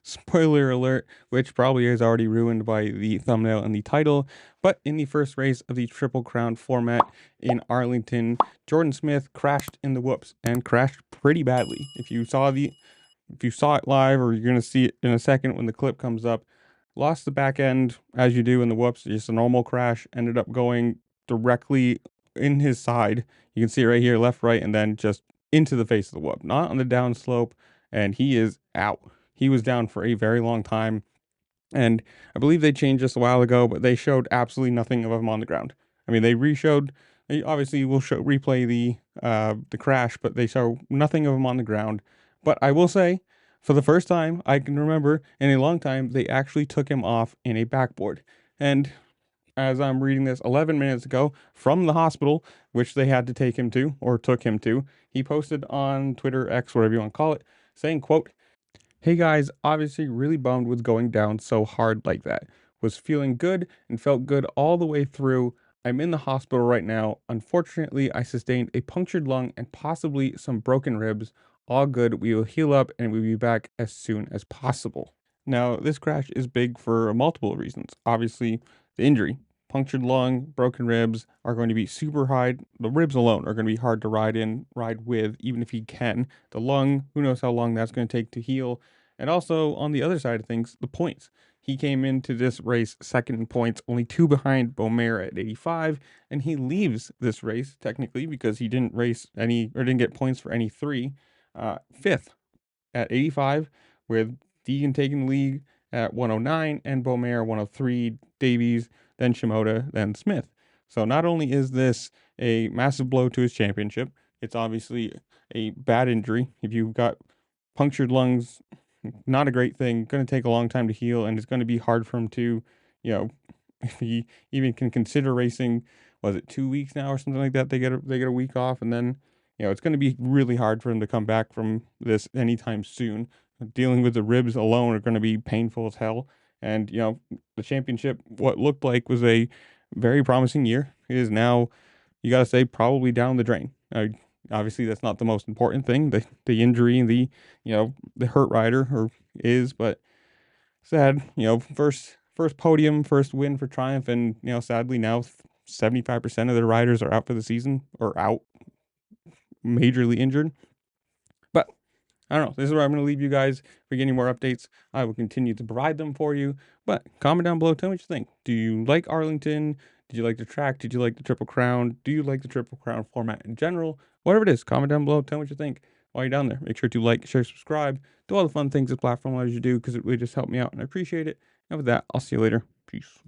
Spoiler alert, which probably is already ruined by the thumbnail and the title. But in the first race of the Triple Crown format in Arlington, Jordan Smith crashed in the whoops and crashed pretty badly. If you saw it live, or you're gonna see it in a second when the clip comes up, lost the back end as you do in the whoops, just a normal crash, ended up going directly in his side. You can see it right here, left, right, and then just into the face of the whoop, not on the down slope, and he is out. He was down for a very long time, and I believe they changed this a while ago, but they showed absolutely nothing of him on the ground. I mean, they obviously will replay the crash, but they show nothing of him on the ground. But I will say, for the first time I can remember in a long time, they actually took him off in a backboard. And as I'm reading this 11 minutes ago from the hospital, which they had to take him to, or took him to, he posted on Twitter, X, whatever you want to call it, saying, quote, "Hey guys, obviously really bummed with going down so hard like that. Was feeling good and felt good all the way through. I'm in the hospital right now. Unfortunately, I sustained a punctured lung and possibly some broken ribs. All good. We will heal up and we'll be back as soon as possible." Now, this crash is big for multiple reasons. Obviously, the injury. Punctured lung, broken ribs are going to be super hard. The ribs alone are going to be hard to ride with, even if he can. The lung, who knows how long that's going to take to heal. And also, on the other side of things, the points. He came into this race second in points, only two behind Beaumer at 85, and he leaves this race technically because he didn't race any, or didn't get points for any three, fifth at 85, with Deegan taking the lead at 109 and Beaumer 103, Davies, then Shimoda, then Smith. So not only is this a massive blow to his championship, it's obviously a bad injury. If you've got punctured lungs, not a great thing. Going to take a long time to heal, and it's going to be hard for him to, you know, if he even can consider racing. Was it 2 weeks now or something like that? They get a week off, and then it's going to be really hard for him to come back from this anytime soon. Dealing with the ribs alone are going to be painful as hell. And the championship, what looked like was a very promising year, is now, you got to say, probably down the drain. Obviously, that's not the most important thing. The injury and the hurt rider but sad. First podium, first win for Triumph, and sadly now 75% of the riders are out for the season, or out majorly injured. But I don't know. This is where I'm going to leave you guys. If we get any more updates, I will continue to provide them for you. But comment down below. Tell me what you think. Do you like Arlington? Did you like the track? Did you like the Triple Crown? Do you like the Triple Crown format in general? Whatever it is, comment down below. Tell me what you think. While you're down there, make sure to like, share, subscribe. Do all the fun things this platform allows you to do, because it really just helped me out, and I appreciate it. And with that, I'll see you later. Peace.